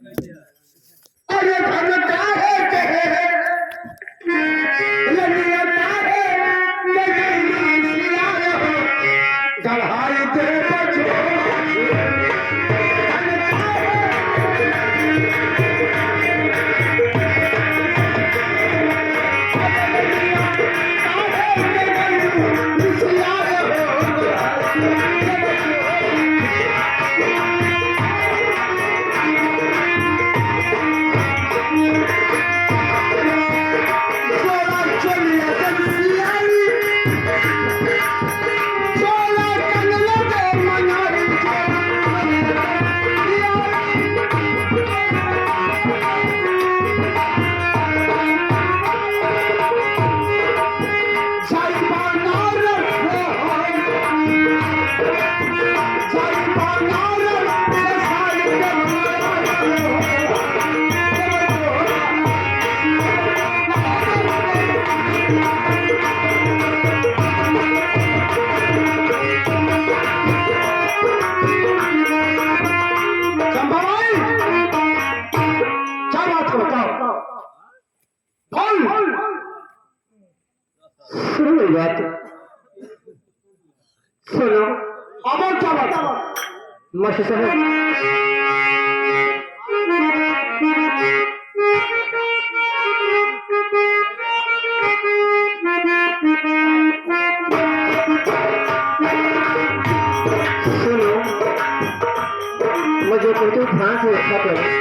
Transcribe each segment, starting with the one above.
अरे धन का है कहे ललिया का है गढ़ाई दे बचो सुनो अमर क्या बात मशी सुनो मुझे कुछ ध्यान से रखा करो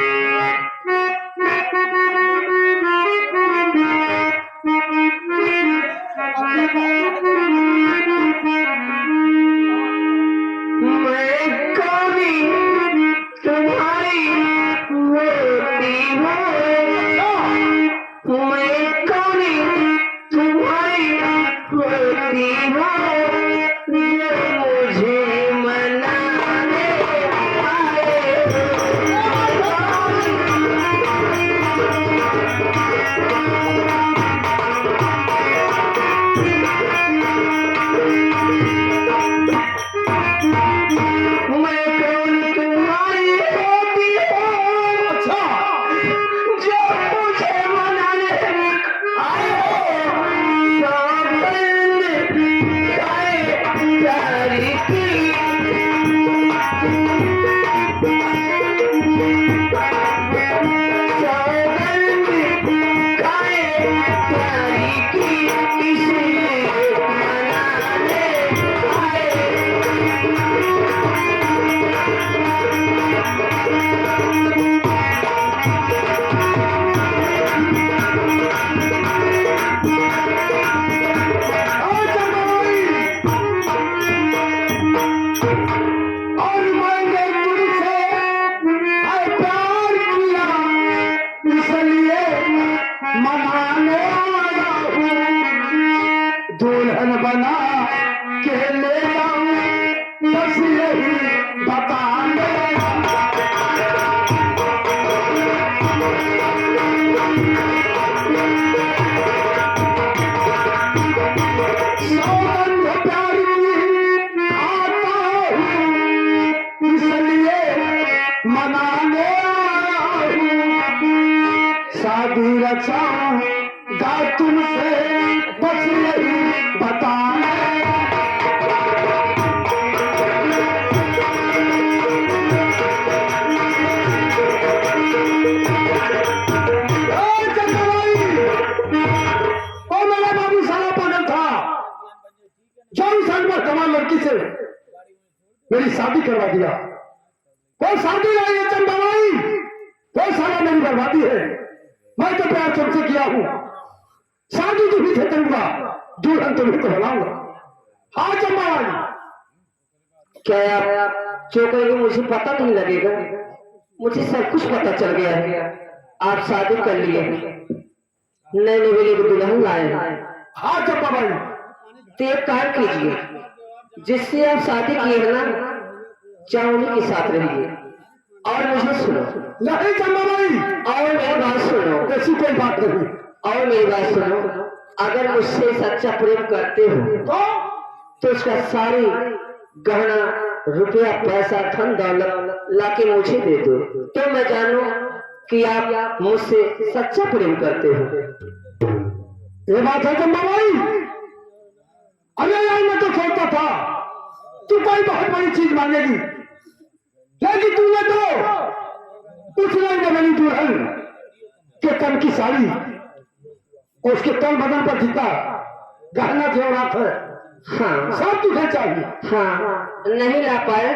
दुल्हन बना के ले जाऊं बस यही बता सौगंध प्यारी आता हूँ इसलिए मनाने शादी रचाऊंगा तुमसे बस यही बताना मेरा बाबू सारा पागल था जो कमाल लड़की से मेरी शादी करवा दिया कोई शादी नहीं है चंदाबाई कोई सारा मेरी बर्बादी है मैं तो प्यार तुमसे किया हूँ शादी तो भी करूंगा दुल्हन तुम्हें को बनाऊंगा हाँ चंदाबाई क्या आप जो कहेंगे मुझे पता नहीं लगेगा मुझे सब कुछ पता चल गया है आप शादी कर लिए नए नवेली को दुल्हन लाए हाँ चंदाबाई तो एक काम कीजिए जिससे आप शादी किए हैं ना चाहे उन्हीं के साथ रहिए और मुझे सुनो नहीं चंदाबाई और मेरी बात सुनो ऐसी कोई बात नहीं और मेरी बात सुनो अगर मुझसे सच्चा प्रेम करते हो तो उसका सारी गहना रुपया पैसा धन दौलत लाके मुझे दे दो तो मैं जानूं कि आप मुझसे सच्चा प्रेम करते हो। ये बात है चंदा भाई। अरे यार मैं तो सोचता था तू कोई बहुत बड़ी चीज मांगेगी, लेकिन तूने तो कुछ नहीं बदली दुल्हन के तन की साड़ी और उसके तन बदन पर जितना गहना जेवरात है हाँ सब तुझे चाहिए। हाँ नहीं ला पाए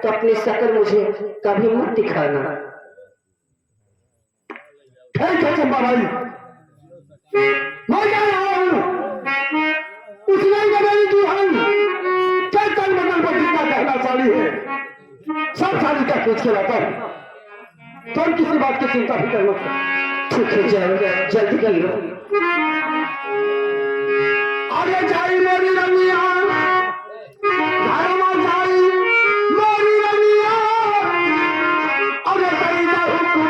तो अपनी शक्ल मुझे कभी मत दिखाना। ठीक है चंबा भाई, मैं जा रहा हूँ। उसने बदली दुल्हन के तन बदन पर जितना गहना साड़ी है सब साड़ी का खींच के लाता हूँ। तुम किसी बात की चिंता भी कर मत। ठीक है जल्दी करियो। आगे जाई मेरी रमिया, घरमा जाई मेरी रमिया, आगे करी जा हुकुम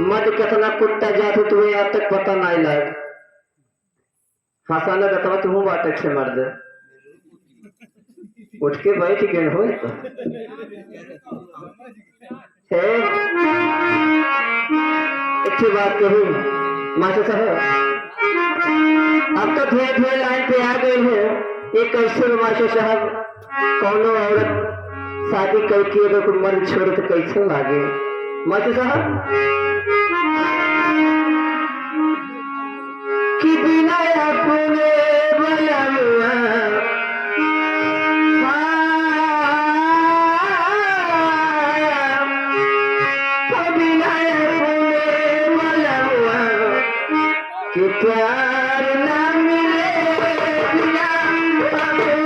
मत कितना कुत्ता जाते तुम्हें आज तक पता नहीं लग। हंसाना कतवा तुम बात से मर्द उठ के बैठ के हो अच्छी बात कही मास्टर साहब। अब तो धीरे धीरे लाइन पे आ गए हो। ये कैसे मास्टर साहब कौनो औरत शादी करके अगर कोई मर्द छोड़े तो कैसे लागे मास्टर साहब कि बिना अपने बलवा बिना अपने बलवा कि प्यार न मिले बिना अपने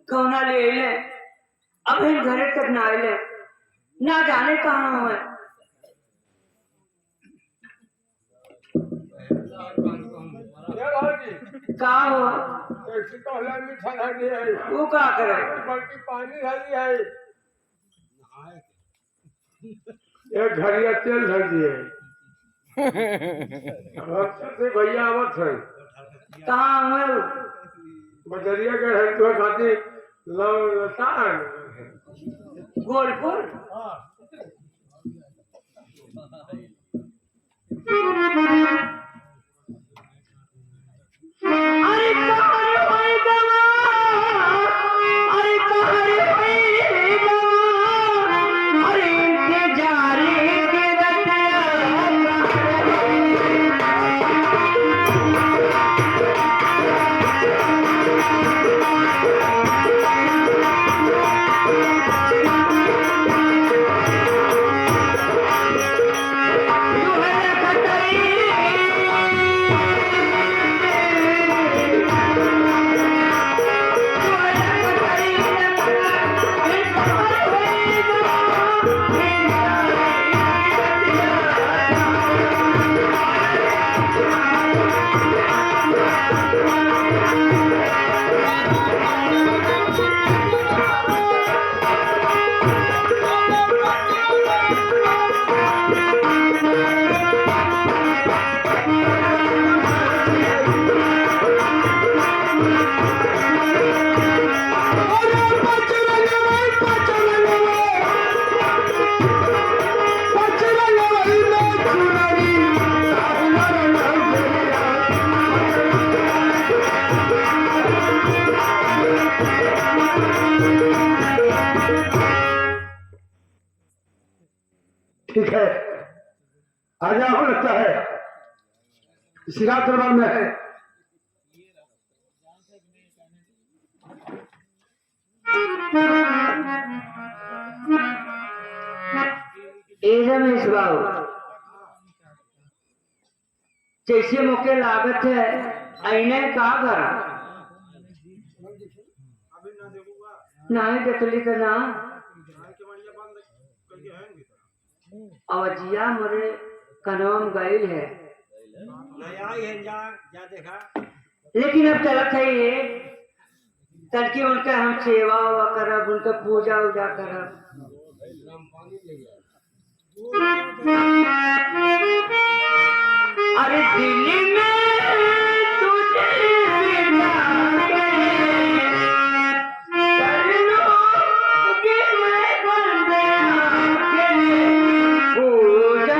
कौना ले ले अभी घरे तक ना आए ना जाने कहाँ है। ये भाजी का हो ऐसी तो हला मीठा लगी है वो का करे बल्कि पानी डाली है एक घड़िया तेल ढल दिए से भैया आवत है कहाँ हूँ बजरिया के है तो खाती लतान गोलपुर अरे कहाँ होई दवा अरे कहाँ होई दवा अरे इंतजार के रतिया ठीक है आ जाओ लगता है सिरा दरबार में है रमेश बाबू जैसे मौके लागत है अने का करा नहीं देखली तो ना अवजिया मोरे कनवम गईल है लेकिन अब चलत है ये तड़के उनका हम सेवा उवा करब उनका पूजा उजा करब अरे दिल्ली में तुझे बिना के करनोगे मैं बंदे आके पूजा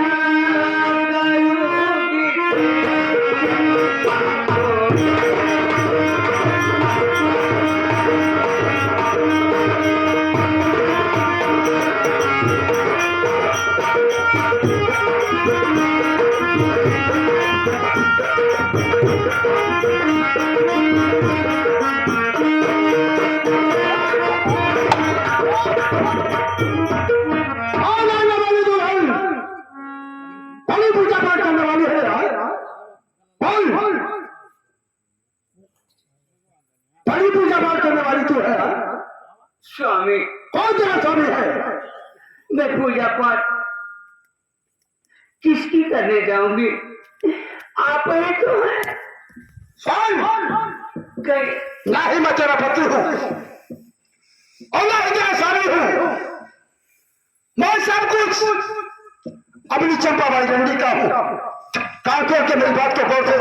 पूजा पाठ करने वाली है यार बड़ी पूजा पाठ करने वाली तू है यार स्वामी कौन तेरा स्वामी है मैं पूजा पाठ किसकी करने जाऊंगी आप ही तो है ना ही मैं तेरा पति हूँ और ना ही तेरा स्वामी हूँ मैं सब कुछ अपनी चंपा भाई रंडी का हूँ कांकों के मेरी बात को गौर से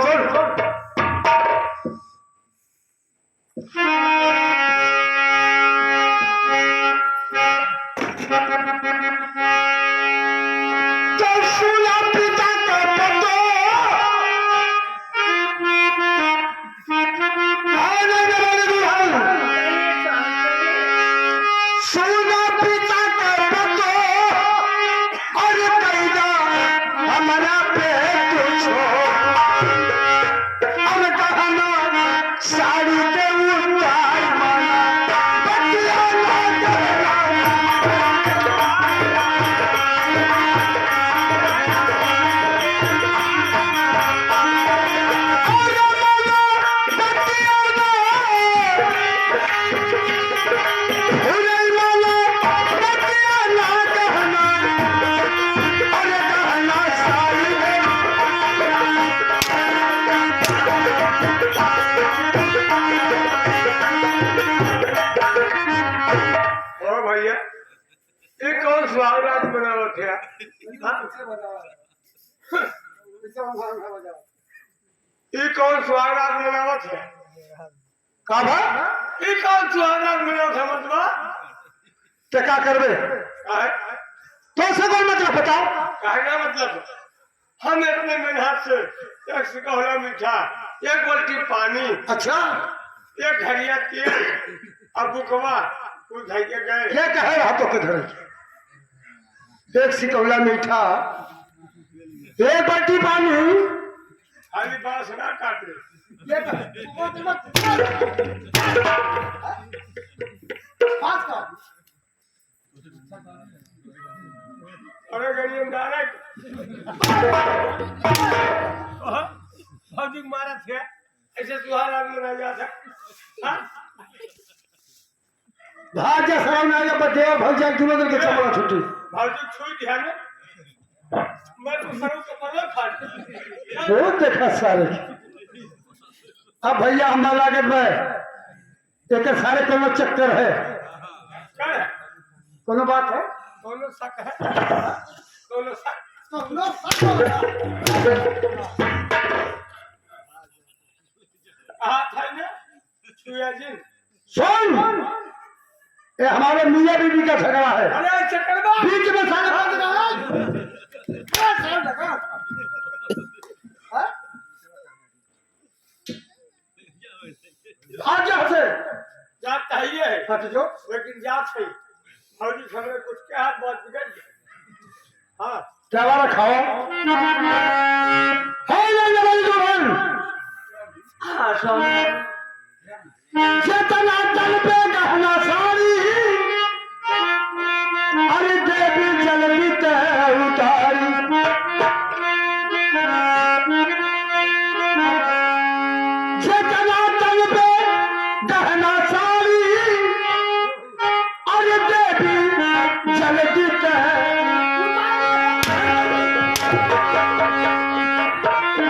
सुन ये कौन सुहागरात बनावत है? ये कौन सुहागरात बनावत है? का बा? ये कौन सुहागरात बनावत है मतबा? तो क्या करबे? काहे? तो से कोई मतलब बताओ? काहे ना मतलब? हम अपने मेहनत से एक सिकौला मीठा, एक बाल्टी पानी, अच्छा, एक घड़िया तेल, अब बुकवा कुछ धै के गए। क्या कहे हाथों के धरे? एक सिकौला मीठा, एक बाल्टी पानी, खाली बांस ना काटे। अरे गरीब डायरेक्ट भौजी मारा थे ऐसे तुहार आदमी रह जाता भाग जा सराव ना जा बदे भौजा की मदद के चमड़ा छुट्टी भौजी छुई दिया ने मैं तो सराव को पल्ला फाड़ बहुत देखा सारे अब भैया हम लागत में एक सारे कोनो चक्कर है क्या है कोनो बात है कोनो शक है कोनो शक सुन ये हमारे मियाँ बीबी का झगड़ा है अरे चक्कर बीच में सारे बात आज से जात चाहिए है हाँ जो लेकिन जात सही फौजी खबरें कुछ क्या हाथ बहुत बिगड़ गया हाँ क्या वाला खाओ चेतना तल पे गहना साड़ी अरे देवी जलती उतारी चेतना तल पे गहना साड़ी अरे देवी जलती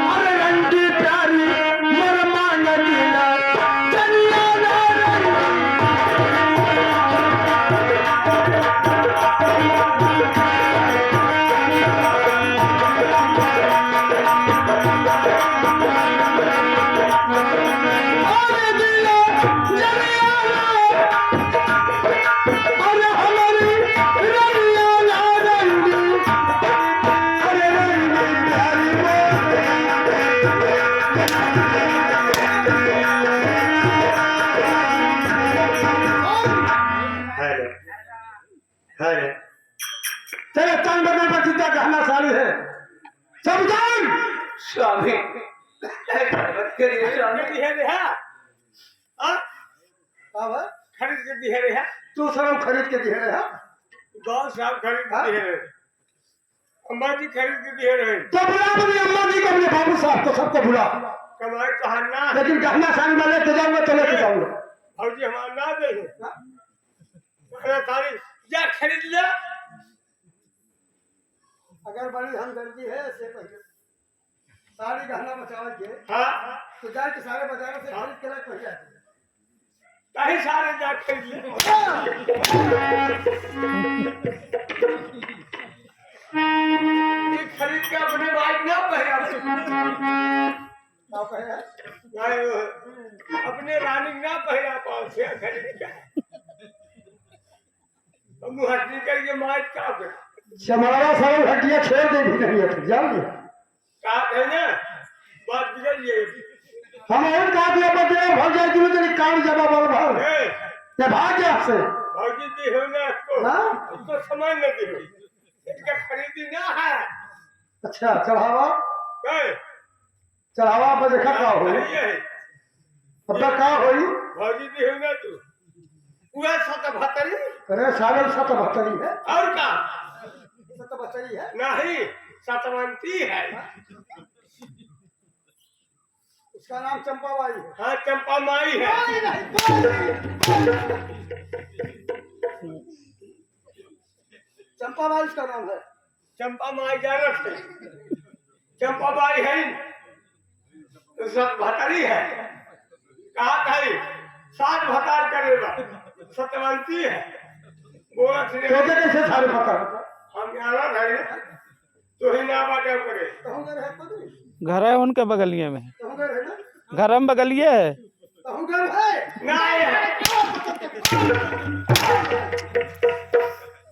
अरे रंगी प्यारी मरमा नदीना तेरे तन बदन पर चिंता गहना साड़ी है सब जान स्वामी खरीद के दिए रहे तू सब खरीद के दिए रहे गाँव साहब खरीद के दिए रहे अम्मा जी खरीद के दिए रहे तो बुला अपनी अम्मा जी को अपने बाबू साहब को सबको बुला कमाई कहाना लेकिन गहना साड़ी वाले तो जाऊंगा तो लेके जाऊंगा भाजी हमारा ना दे गहना साड़ी जा खरीद लिया अगर बड़ी हमदर्दी है ऐसे पहले सारी गहना बचाओगे हाँ तो जाके सारे बाजारों से खरीद के लाके पहुंचा कहीं सारे जा खरीद ले ये खरीद के अपने भाई ना पहरा अपने रानी ना पहरा पाओ से खरीद के मुहट्टी करके माइट का हमारा सारा हटिया छोड़ दे भी नहीं है जाओगे कहा है ना बात बिगड़ गई हम और कहा दिया बदले भाग जाए कि तेरी कान जवाब और भाग ये भाग जा से भागी दी हो ना इसको हां इसको सामान न दे इसका खरीदी ना है अच्छा चढ़ावा कहे चढ़ावा पर देखा का हो अब तक का होई भागी दी हो ना तू पूरा 77 अरे सागल 77 है और का 77 है नहीं 77 है उसका नाम चंपाबाई है हाँ चंपा माई है चंपाबाई उसका नाम है चंपा माई जानत है चंपाबाई है भतारी है कहा था 7 भतार करेगा 77 है वो असली तो कैसे सारे पता हम आला भाई तो ही ना बात करे घर है उनके बगलिए में, तो घर है ना घर में बगलिए है। तो घर है ना है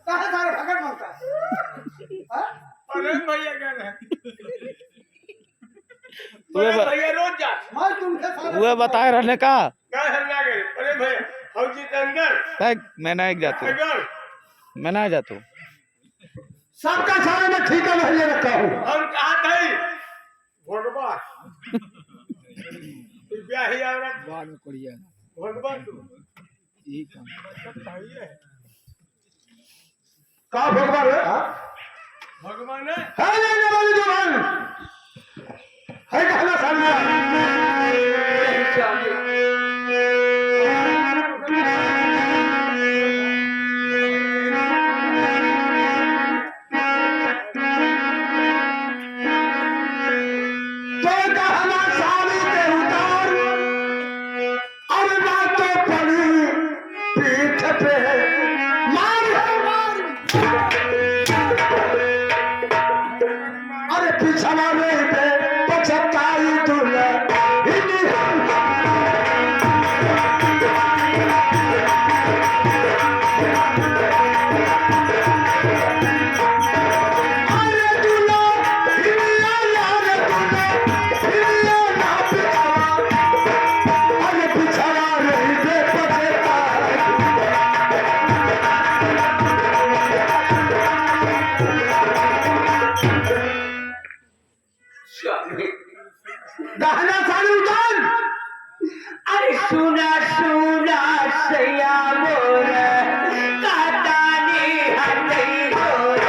कहां सारे भगत मांगता है हां अरे भैया क्या है वे ब- भैया रोज जा मैं तुमसे सारे वे बताए रहने का क्या हम ना गए अरे भैया हौजी के अंदर मैं नहीं जाता, अगर मैं नहीं जाता। सबका सारे में ठीका नहीं ले रखा हूं हम कहा थे भगवान ब्याही औरत बाद में पड़िए भगवान तू यही काम। का भगवान है हाँ? भगवान है है लेने वाली जवान है कहना सामने तो कहना सारी के उतार अब ना तो पड़ी पीठ पे मार अरे पिछला नहीं पे पछताई दूल्हा अरे दूल्हा हिलिया यार दूल्हा हिलिया ना पिछला अरे पिछला नहीं पे पछताई गहना साड़ी उतार अरे सुना सुना सैया मोर काटानी हटई मोर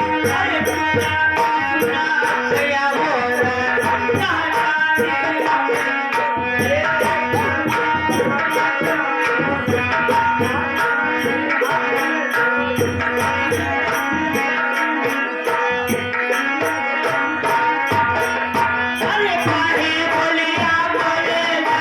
अरे सुना सैया मोर अरे काहे बोलिया बोलेला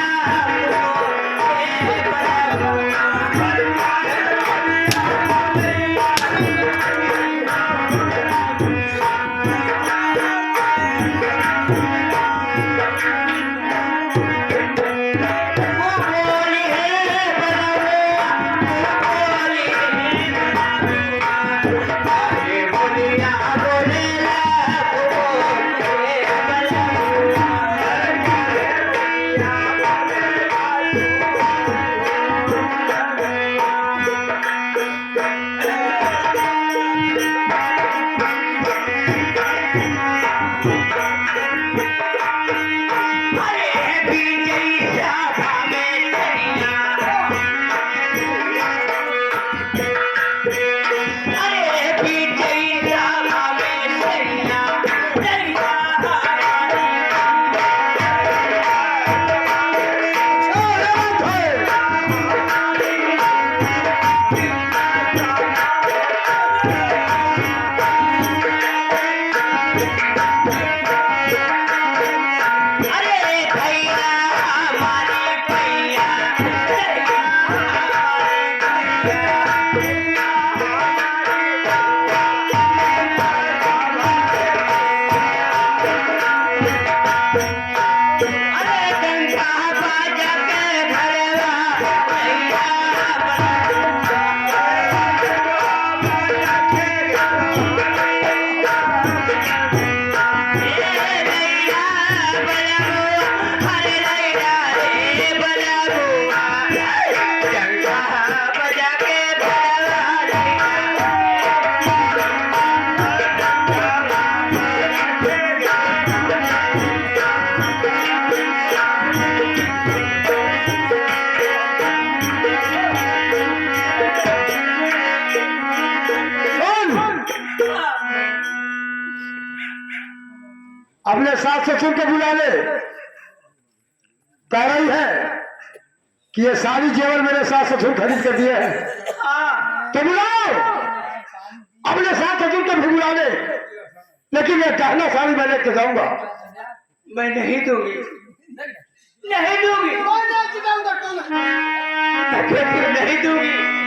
अपने सास ससुर को बुला ले कह रही है कि ये सारी जेवर मेरे सास ससुर खरीद कर दिए हैं तो बुलाओ अपने सास ससुर को भी बुला ले लेकिन ये गहना साड़ी मैं लेके जाऊंगा मैं नहीं दूंगी नहीं दूंगी मैं नहीं जिताऊंगा तुम अगर तू नहीं दूंगी